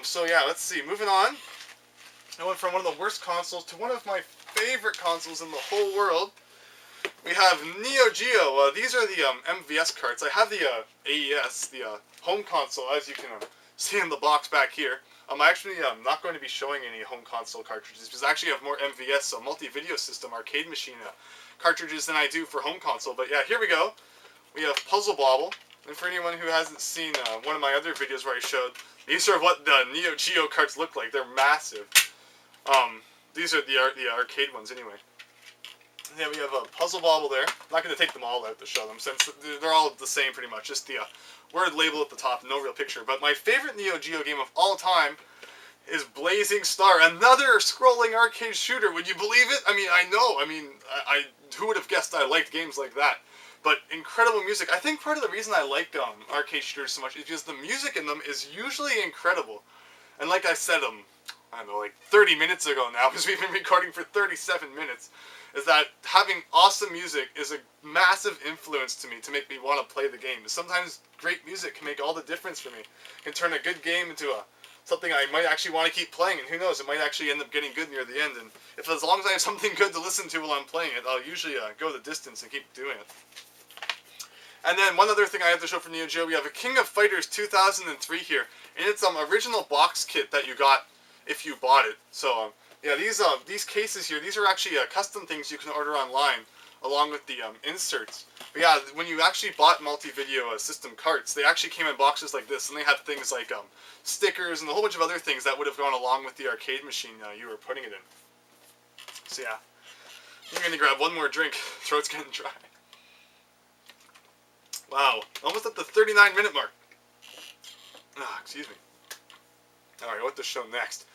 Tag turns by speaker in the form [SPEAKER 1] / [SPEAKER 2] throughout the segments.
[SPEAKER 1] So yeah, let's see. Moving on. I went from one of the worst consoles to one of my favorite consoles in the whole world. We have Neo Geo. These are the MVS carts. I have the AES, the home console, as you can see in the box back here. I actually am not going to be showing any home console cartridges because I actually have more MVS, so multi-video system arcade machine cartridges than I do for home console. But yeah, here we go. We have Puzzle Bobble. And for anyone who hasn't seen one of my other videos where I showed, these are what the Neo Geo carts look like. They're massive. These are the arcade ones anyway. Yeah, we have a Puzzle Bobble there. I'm not going to take them all out to show them since they're all the same pretty much. Just the word label at the top, no real picture. But my favorite Neo Geo game of all time is Blazing Star, another scrolling arcade shooter. Would you believe it? I mean, I know. I who would have guessed I liked games like that? But incredible music. I think part of the reason I like arcade shooters so much is because the music in them is usually incredible. And like I said, I don't know, like 30 minutes ago now, because we've been recording for 37 minutes, is that having awesome music is a massive influence to me to make me want to play the game. Sometimes great music can make all the difference for me. It can turn a good game into something I might actually want to keep playing, and who knows, it might actually end up getting good near the end. And as long as I have something good to listen to while I'm playing it, I'll usually go the distance and keep doing it. And then one other thing I have to show for Neo Geo, we have a King of Fighters 2003 here, and it's original box kit that you got if you bought it. So yeah, these cases here, these are actually custom things you can order online along with the inserts. But yeah, when you actually bought multi-video system carts, they actually came in boxes like this, and they had things like stickers and a whole bunch of other things that would have gone along with the arcade machine you were putting it in. So yeah, I'm going to grab one more drink. Throat's getting dry. Wow, almost at the 39-minute mark. Excuse me. Alright, what to show next?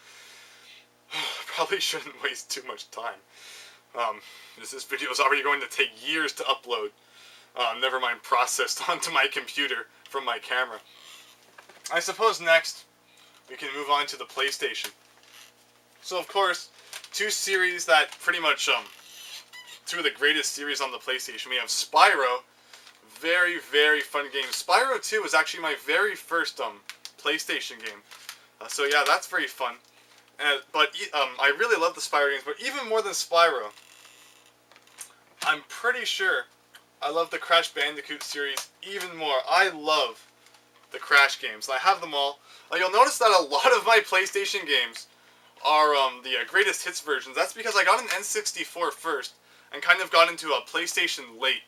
[SPEAKER 1] Probably shouldn't waste too much time. This video is already going to take years to upload. Never mind processed onto my computer from my camera. I suppose next we can move on to the PlayStation. So of course, two series that pretty much, two of the greatest series on the PlayStation. We have Spyro. Very, very fun game. Spyro 2 was actually my very first PlayStation game. So yeah, that's very fun. But I really love the Spyro games, but even more than Spyro, I'm pretty sure I love the Crash Bandicoot series even more. I love the Crash games. I have them all. You'll notice that a lot of my PlayStation games are the greatest hits versions. That's because I got an N64 first and kind of got into a PlayStation late.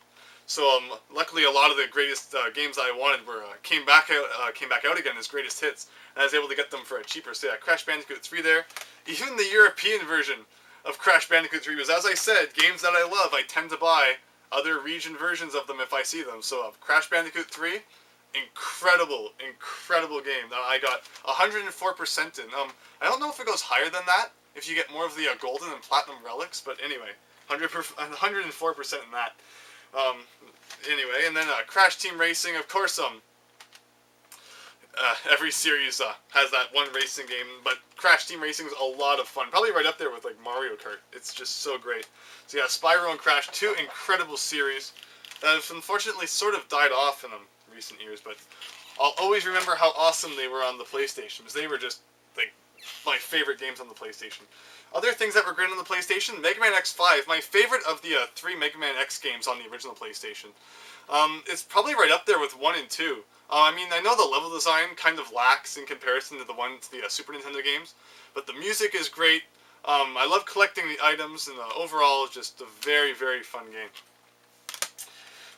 [SPEAKER 1] So luckily, a lot of the greatest games I wanted came back out again as greatest hits, and I was able to get them for a cheaper. So yeah, Crash Bandicoot 3 there. Even the European version of Crash Bandicoot 3 was, as I said, games that I love. I tend to buy other region versions of them if I see them. So Crash Bandicoot 3, incredible game. I got 104% in. I don't know if it goes higher than that if you get more of the golden and platinum relics, but anyway, 104% in that. Anyway, and then Crash Team Racing, of course, every series has that one racing game, but Crash Team Racing is a lot of fun. Probably right up there with like Mario Kart. It's just so great. So yeah, Spyro and Crash, two incredible series that have unfortunately sort of died off in recent years, but I'll always remember how awesome they were on the PlayStation, because they were just like my favorite games on the PlayStation. Other things that were great on the PlayStation, Mega Man X5, my favorite of the three Mega Man X games on the original PlayStation. It's probably right up there with 1 and 2. I mean, I know the level design kind of lacks in comparison to the Super Nintendo games, but the music is great. I love collecting the items, and overall, just a very, very fun game.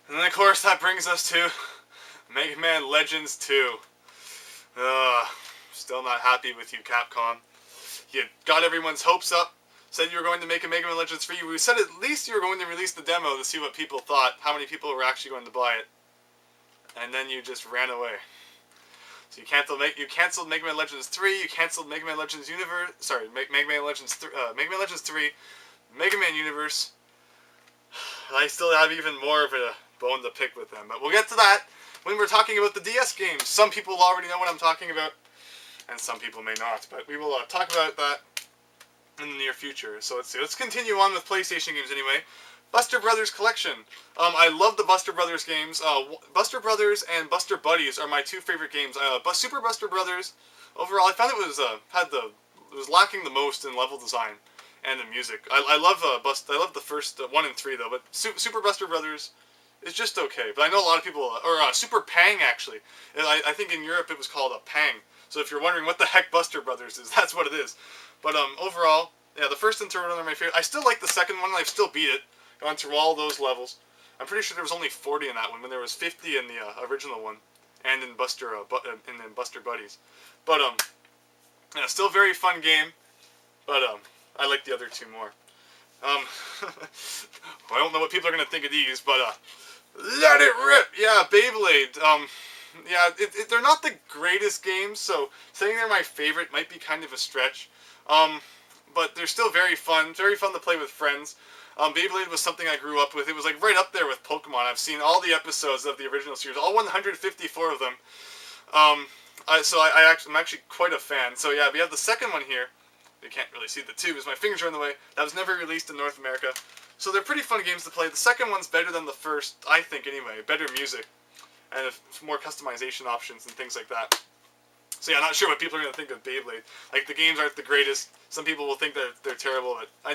[SPEAKER 1] And then, of course, that brings us to Mega Man Legends 2. Still not happy with you, Capcom. You got everyone's hopes up, said you were going to make a Mega Man Legends 3. We said at least you were going to release the demo to see what people thought, how many people were actually going to buy it. And then you just ran away. So you canceled Mega Man Legends 3, you canceled Mega Man Legends Universe, sorry, Mega Man Legends 3, Mega Man Universe. I still have even more of a bone to pick with them, but we'll get to that when we're talking about the DS games. Some people already know what I'm talking about, and some people may not, but we will talk about that in the near future. So let's see. Let's continue on with PlayStation games anyway. Buster Brothers Collection. I love the Buster Brothers games. Buster Brothers and Buster Buddies are my two favorite games. But Super Buster Brothers, overall, I found it was lacking the most in level design and the music. I love the first 1 and 3 though, but Super Buster Brothers is just okay. But I know a lot of people, or Super Pang actually. I think in Europe it was called a Pang. So if you're wondering what the heck Buster Brothers is, that's what it is. But overall, yeah, the first and third one are my favorite. I still like the second one. I've still beat it. Gone through all those levels. I'm pretty sure there was only 40 in that one, when there was 50 in the original one, and in Buster Buddies. But yeah, still a very fun game. But I like the other two more. I don't know what people are gonna think of these, but let it rip. Yeah, Beyblade. Yeah, they're not the greatest games, so saying they're my favorite might be kind of a stretch. But they're still very fun to play with friends. Beyblade was something I grew up with. It was like right up there with Pokemon. I've seen all the episodes of the original series, all 154 of them. I'm actually quite a fan. So yeah, we have the second one here. You can't really see the tubes. My fingers are in the way. That was never released in North America. So they're pretty fun games to play. The second one's better than the first, I think anyway. Better music. And more customization options and things like that. So yeah, I'm not sure what people are going to think of Beyblade. Like, the games aren't the greatest. Some people will think that they're terrible, but I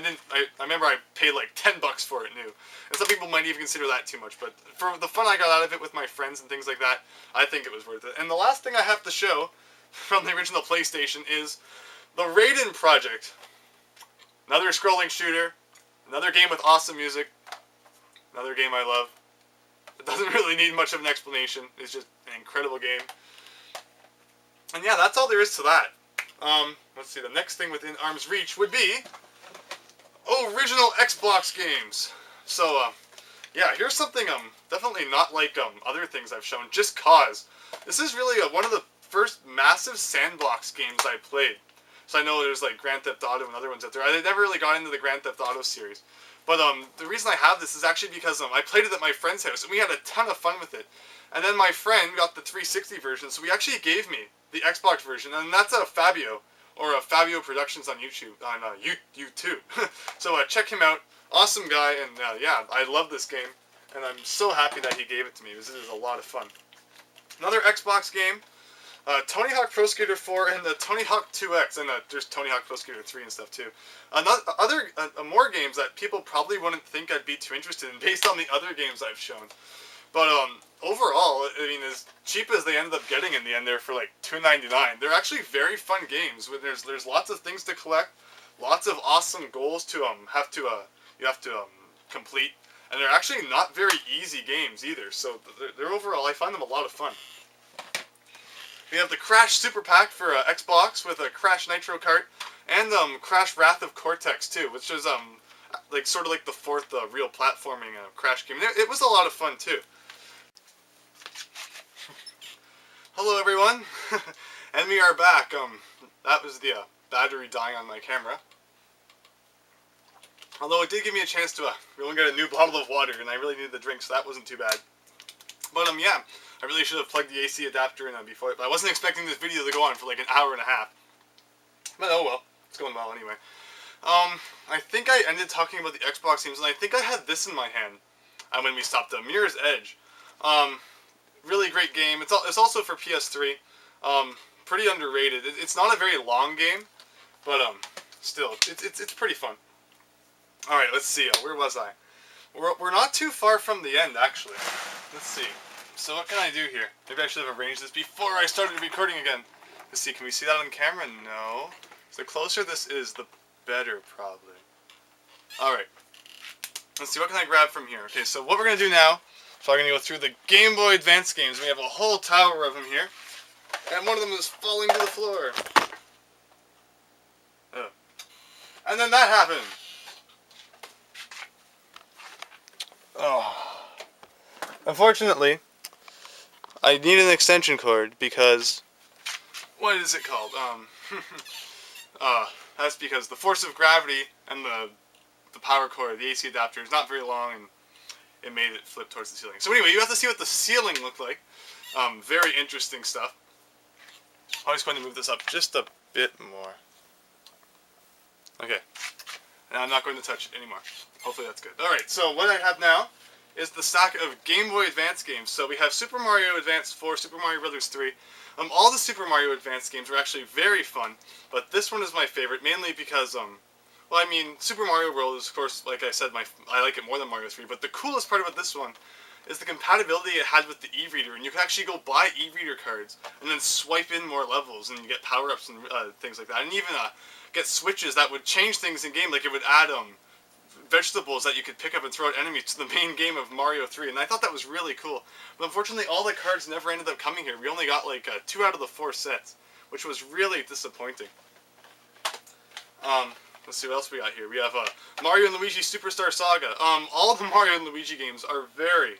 [SPEAKER 1] remember I paid like $10 for it new. And some people might even consider that too much, but for the fun I got out of it with my friends and things like that, I think it was worth it. And the last thing I have to show from the original PlayStation is the Raiden Project. Another scrolling shooter, another game with awesome music, another game I love. It doesn't really need much of an explanation. It's just an incredible game. And yeah, that's all there is to that. Let's see, the next thing within arm's reach would be original Xbox games. So, yeah, here's something definitely not like other things I've shown, just cause. This is really one of the first massive sandbox games I played. So I know there's like Grand Theft Auto and other ones out there. I never really got into the Grand Theft Auto series. But the reason I have this is actually because I played it at my friend's house, and we had a ton of fun with it. And then my friend got the 360 version, so he actually gave me the Xbox version, and that's a Fabio, or a Fabio Productions on YouTube, on YouTube. So check him out. Awesome guy, and yeah, I love this game, and I'm so happy that he gave it to me. This is a lot of fun. Another Xbox game, Tony Hawk Pro Skater 4 and the Tony Hawk 2X, and there's Tony Hawk Pro Skater 3 and stuff too. More games that people probably wouldn't think I'd be too interested in based on the other games I've shown. But overall, I mean, as cheap as they ended up getting in the end there for like $2.99, they're actually very fun games. There's lots of things to collect, lots of awesome goals to you have to complete, and they're actually not very easy games either. So they're overall, I find them a lot of fun. We have the Crash Super Pack for Xbox with a Crash Nitro Kart and Crash Wrath of Cortex too, which is like sort of like the fourth real platforming Crash game. It was a lot of fun too. Hello everyone, and we are back. That was the battery dying on my camera. Although it did give me a chance to really get a new bottle of water, and I really needed the drink, so that wasn't too bad. But yeah, I really should have plugged the AC adapter in before, but I wasn't expecting this video to go on for like an hour and a half. But oh well, it's going well anyway. I think I ended talking about the Xbox games, and I think I had this in my hand when we stopped. The Mirror's Edge. Really great game. It's also for PS3. Pretty underrated. It's not a very long game, but still, it's pretty fun. All right, let's see. Where was I? We're not too far from the end, actually. Let's see. So what can I do here? Maybe I should have arranged this before I started recording again. Let's see. Can we see that on camera? No. So the closer this is, the better, probably. All right. Let's see. What can I grab from here? Okay. So what we're gonna do now? So I'm going to go through the Game Boy Advance games. We have a whole tower of them here. And one of them is falling to the floor. Oh. And then that happened. Oh. Unfortunately, I need an extension cord because... What is it called? That's because the force of gravity and the power cord, the AC adapter, is not very long, and it made it flip towards the ceiling. So anyway, you have to see what the ceiling looked like. Very interesting stuff. I'm just going to move this up just a bit more. Okay. And I'm not going to touch it anymore. Hopefully that's good. Alright, so what I have now is the stack of Game Boy Advance games. So we have Super Mario Advance 4, Super Mario Bros. 3. All the Super Mario Advance games are actually very fun, but this one is my favorite, mainly because, well, I mean, Super Mario World is, of course, like I said, I like it more than Mario 3, but the coolest part about this one is the compatibility it had with the e-reader, and you can actually go buy e-reader cards, and then swipe in more levels, and you get power-ups and things like that, and even get switches that would change things in game, like it would add, vegetables that you could pick up and throw at enemies to the main game of Mario 3, and I thought that was really cool. But unfortunately, all the cards never ended up coming here. We only got like 2 out of the 4 sets, which was really disappointing. Let's see what else we got here. We have Mario and Luigi Superstar Saga. All the Mario and Luigi games are very,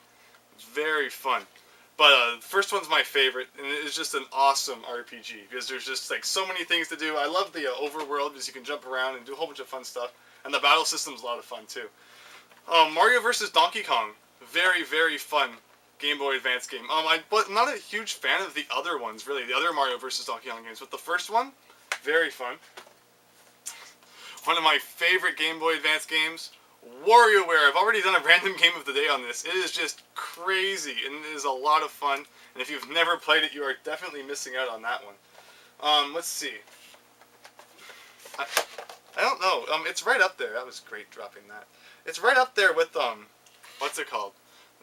[SPEAKER 1] very fun. But the first one's my favorite, and it is just an awesome RPG, because there's just like so many things to do. I love the overworld, because you can jump around and do a whole bunch of fun stuff. And the battle system's a lot of fun, too. Mario vs. Donkey Kong. Very, very fun Game Boy Advance game. I'm not a huge fan of the other ones, really. The other Mario vs. Donkey Kong games. But the first one, very fun. One of my favorite Game Boy Advance games, WarioWare. I've already done a random game of the day on this. It is just crazy, and it is a lot of fun. And if you've never played it, you are definitely missing out on that one. Let's see. I don't know. It's right up there. That was great dropping that. It's right up there with what's it called?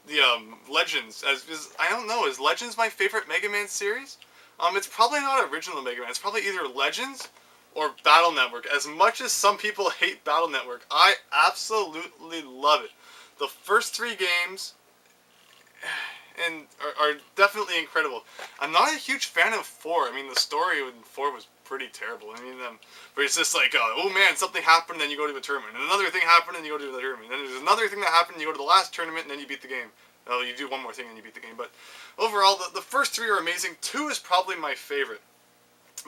[SPEAKER 1] The Legends. I don't know. Is Legends my favorite Mega Man series? It's probably not original Mega Man. It's probably either Legends or Battle Network. As much as some people hate Battle Network, I absolutely love it. The first 3 games are definitely incredible. I'm not a huge fan of 4. I mean, the story in 4 was pretty terrible. I mean, but it's just like, oh man, something happened, and then you go to a tournament, and another thing happened, and you go to the tournament, and then there's another thing that happened, and you go to the last tournament, and then you beat the game. Oh, you do one more thing, and you beat the game. But overall, the first 3 are amazing. 2 is probably my favorite,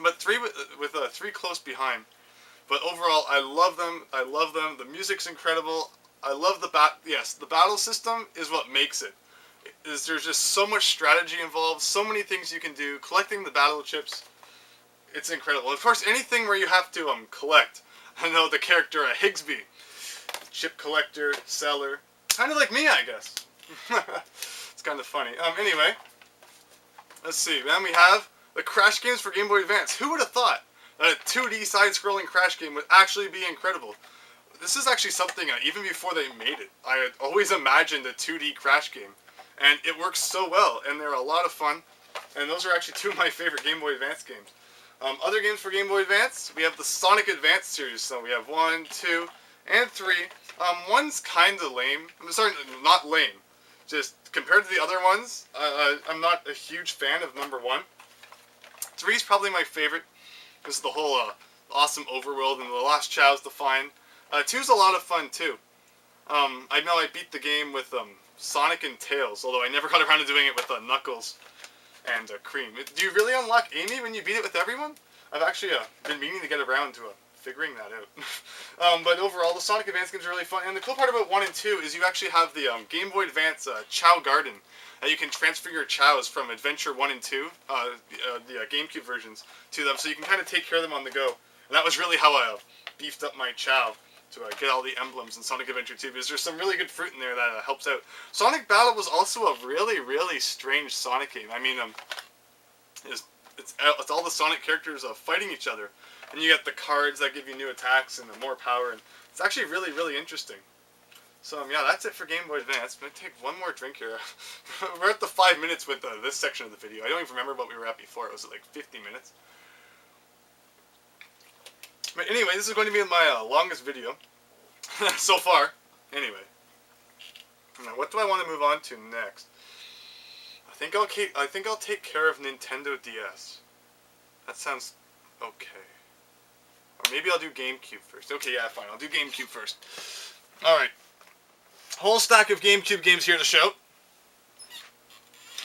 [SPEAKER 1] but 3 with 3 close behind. But overall, I love them. I love them. The music's incredible. I love the battle system is what makes it. There's just so much strategy involved, so many things you can do. Collecting the battle chips, it's incredible. Of course, anything where you have to collect. I know the character Higsby, chip collector, seller, kind of like me, I guess. It's kind of funny. Anyway, let's see. Then we have the Crash games for Game Boy Advance. Who would have thought that a 2D side-scrolling Crash game would actually be incredible? This is actually something even before they made it, I had always imagined a 2D Crash game, and it works so well, and they're a lot of fun. And those are actually 2 of my favorite Game Boy Advance games. Other games for Game Boy Advance, we have the Sonic Advance series. So we have 1, 2, and 3. One's kind of lame. I'm sorry, not lame. Just compared to the other ones, I'm not a huge fan of number 1. 3 is probably my favorite. This is the whole awesome overworld and the last chows to find. 2 is a lot of fun too. I know I beat the game with Sonic and Tails, although I never got around to doing it with Knuckles and Cream. Do you really unlock Amy when you beat it with everyone? I've actually been meaning to get around to figuring that out. But overall, the Sonic Advance games are really fun. And the cool part about 1 and 2 is you actually have the Game Boy Advance Chow Garden. You can transfer your chows from Adventure 1 and 2, the GameCube versions, to them, so you can kind of take care of them on the go. And that was really how I beefed up my chow, to get all the emblems in Sonic Adventure 2, because there's some really good fruit in there that helps out. Sonic Battle was also a really, really strange Sonic game. I mean, it's all the Sonic characters fighting each other, and you get the cards that give you new attacks and more power, and it's actually really, really interesting. So yeah, that's it for Game Boy Advance. I'm going to take one more drink here. We're at the 5 minutes with this section of the video. I don't even remember what we were at before. It was like 50 minutes. But anyway, this is going to be my longest video so far. Anyway, now what do I want to move on to next? I think I'll take care of Nintendo DS. That sounds okay. Or maybe I'll do GameCube first. Okay, yeah, fine. I'll do GameCube first. All right. Whole stack of GameCube games here to show.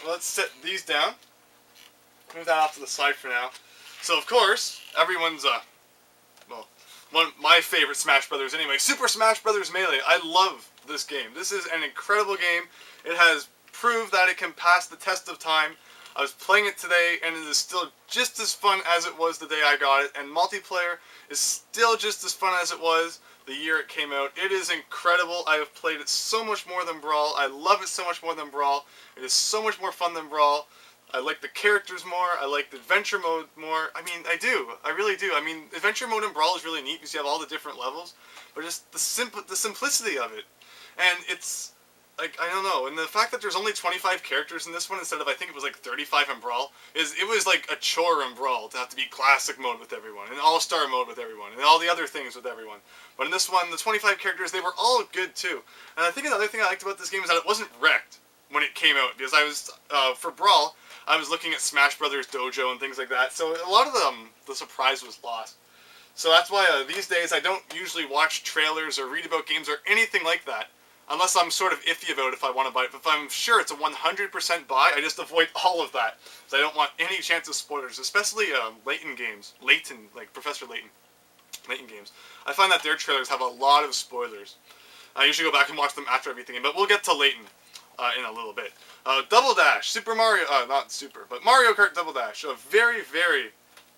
[SPEAKER 1] Let's set these down. Move that off to the side for now. So of course, everyone's my favorite Smash Brothers anyway. Super Smash Brothers Melee. I love this game. This is an incredible game. It has proved that it can pass the test of time. I was playing it today, and it is still just as fun as it was the day I got it, and multiplayer is still just as fun as it was the year it came out. It is incredible. I have played it so much more than Brawl. I love it so much more than Brawl. It is so much more fun than Brawl. I like the characters more. I like the adventure mode more. I mean, I do. I really do. I mean, adventure mode in Brawl is really neat because you have all the different levels, but just the simplicity of it, and it's like, I don't know, and the fact that there's only 25 characters in this one instead of, I think it was like 35 in Brawl, it was like a chore in Brawl to have to be classic mode with everyone, and all-star mode with everyone, and all the other things with everyone. But in this one, the 25 characters, they were all good too. And I think another thing I liked about this game is that it wasn't wrecked when it came out, because I was, for Brawl, I was looking at Smash Brothers Dojo and things like that, so a lot of the surprise was lost. So that's why these days I don't usually watch trailers or read about games or anything like that, unless I'm sort of iffy about if I want to buy it. But if I'm sure it's a 100% buy, I just avoid all of that. Because I don't want any chance of spoilers, especially Layton games. Layton, like Professor Layton. Layton games. I find that their trailers have a lot of spoilers. I usually go back and watch them after everything, but we'll get to Layton in a little bit. Double Dash, Super Mario, not Super, but Mario Kart Double Dash. A very, very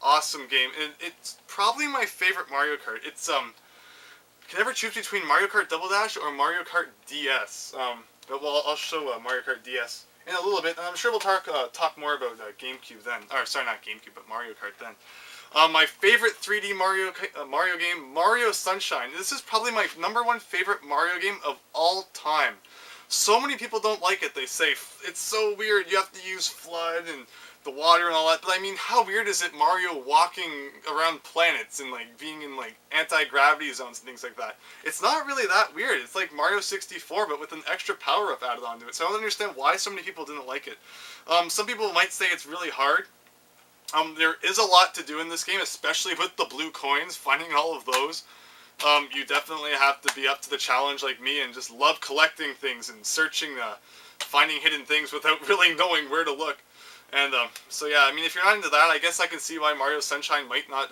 [SPEAKER 1] awesome game. And it's probably my favorite Mario Kart. It's, can never choose between Mario Kart Double Dash or Mario Kart DS. But well, I'll show Mario Kart DS in a little bit, and I'm sure we'll talk more about GameCube then. Or sorry, not GameCube, but Mario Kart then. My favorite 3D Mario game, Mario Sunshine. This is probably my #1 favorite Mario game of all time. So many people don't like it. They say it's so weird. You have to use FLUDD and the water and all that, but I mean, how weird is it Mario walking around planets and like being in like anti-gravity zones and things like that? It's not really that weird. It's like Mario 64 but with an extra power-up added onto it, so I don't understand why so many people didn't like it. Some people might say it's really hard. There is a lot to do in this game, especially with the blue coins, finding all of those. You definitely have to be up to the challenge like me and just love collecting things and searching, finding hidden things without really knowing where to look. And, so yeah, I mean, if you're not into that, I guess I can see why Mario Sunshine might not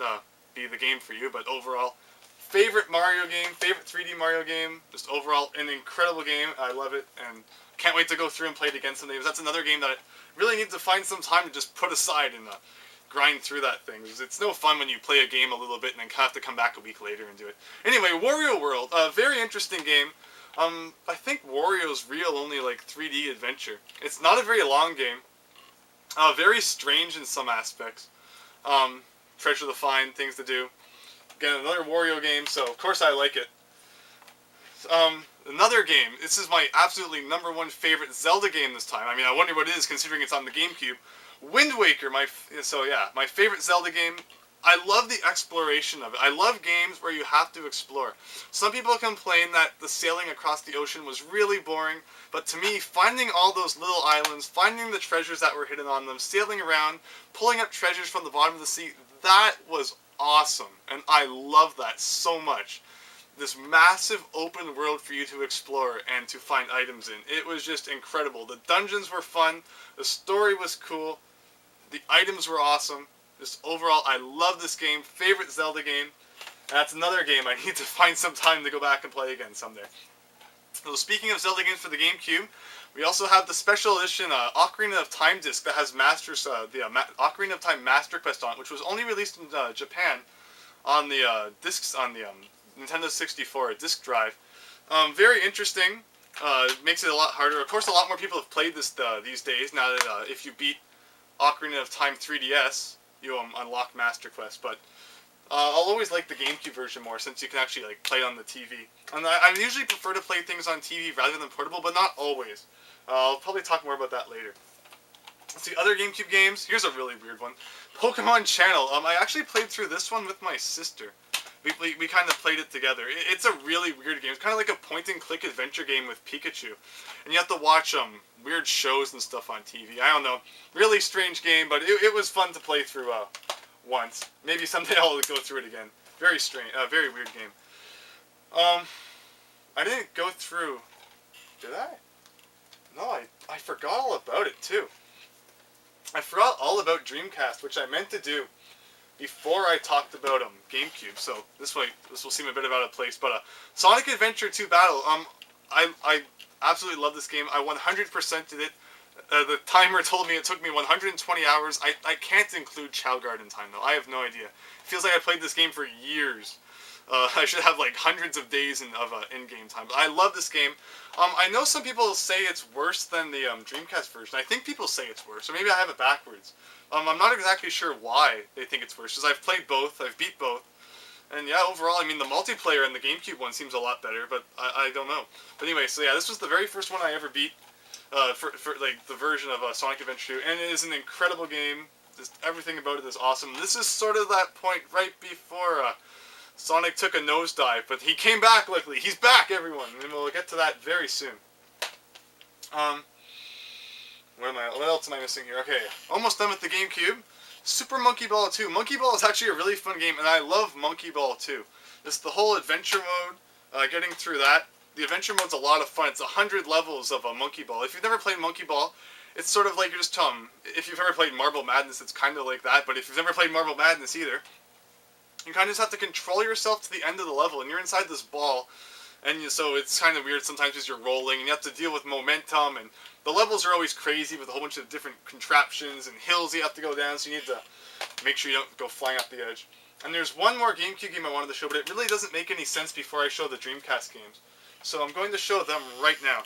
[SPEAKER 1] be the game for you, but overall, favorite Mario game, favorite 3D Mario game, just overall an incredible game. I love it, and can't wait to go through and play it again someday, because that's another game that I really need to find some time to just put aside and grind through that thing. It's no fun when you play a game a little bit and then have to come back a week later and do it. Anyway, Wario World, a very interesting game. I think Wario's real only like 3D adventure. It's not a very long game. Very strange in some aspects. Treasure to find, things to do. Again, another Wario game, so of course I like it. Another game. This is my absolutely #1 favorite Zelda game this time. I mean, I wonder what it is considering it's on the GameCube. Wind Waker, my favorite Zelda game. I love the exploration of it. I love games where you have to explore. Some people complain that the sailing across the ocean was really boring, but to me, finding all those little islands, finding the treasures that were hidden on them, sailing around, pulling up treasures from the bottom of the sea, that was awesome. And I love that so much. This massive open world for you to explore and to find items in. It was just incredible. The dungeons were fun, the story was cool, the items were awesome. Just overall, I love this game. Favorite Zelda game. And that's another game I need to find some time to go back and play again someday. So speaking of Zelda games for the GameCube, we also have the special edition Ocarina of Time disc that has Ocarina of Time Master Quest on it, which was only released in Japan on the discs on the Nintendo 64 disc drive. Very interesting. Makes it a lot harder. Of course, a lot more people have played this these days. Now that if you beat Ocarina of Time 3DS, you unlock Master Quest, but I'll always like the GameCube version more since you can actually like play it on the TV. And I usually prefer to play things on TV rather than portable, but not always. I'll probably talk more about that later. Let's see, other GameCube games. Here's a really weird one. Pokemon Channel. I actually played through this one with my sister. We kind of played it together. It's a really weird game. It's kind of like a point-and-click adventure game with Pikachu. And you have to watch weird shows and stuff on TV. I don't know. Really strange game, but it was fun to play through once. Maybe someday I'll go through it again. Very strange, very weird game. I didn't go through... Did I? No, I forgot all about it, too. I forgot all about Dreamcast, which I meant to do before I talked about GameCube, so this will seem a bit out of place, but Sonic Adventure 2 Battle, I absolutely love this game. I 100%'d it The timer told me it took me 120 hours. I can't include Chow Garden time, though. I have no idea. It feels like I played this game for years. I should have like hundreds of days of in-game time. But I love this game. I know some people say it's worse than the Dreamcast version. I think people say it's worse, or maybe I have it backwards. I'm not exactly sure why they think it's worse, because I've played both, I've beat both. And yeah, overall, I mean, the multiplayer in the GameCube one seems a lot better, but I don't know. But anyway, so yeah, this was the very first one I ever beat. For like the version of Sonic Adventure 2, and it is an incredible game. Just everything about it is awesome. This is sort of that point right before Sonic took a nosedive, but he came back. Luckily, he's back, everyone, and we'll get to that very soon. What else am I missing here? Okay, almost done with the GameCube. Super Monkey Ball 2. Monkey Ball is actually a really fun game, and I love Monkey Ball 2. Just the whole adventure mode, getting through that. The adventure mode's a lot of fun. It's 100 levels of a Monkey Ball. If you've never played Monkey Ball, it's sort of like you're just if you've ever played Marble Madness, it's kind of like that. But if you've never played Marble Madness either, you kind of just have to control yourself to the end of the level, and you're inside this ball, and so it's kind of weird sometimes as you're rolling, and you have to deal with momentum, and the levels are always crazy with a whole bunch of different contraptions and hills you have to go down, so you need to make sure you don't go flying off the edge. And there's one more GameCube game I wanted to show, but it really doesn't make any sense before I show the Dreamcast games. So I'm going to show them right now.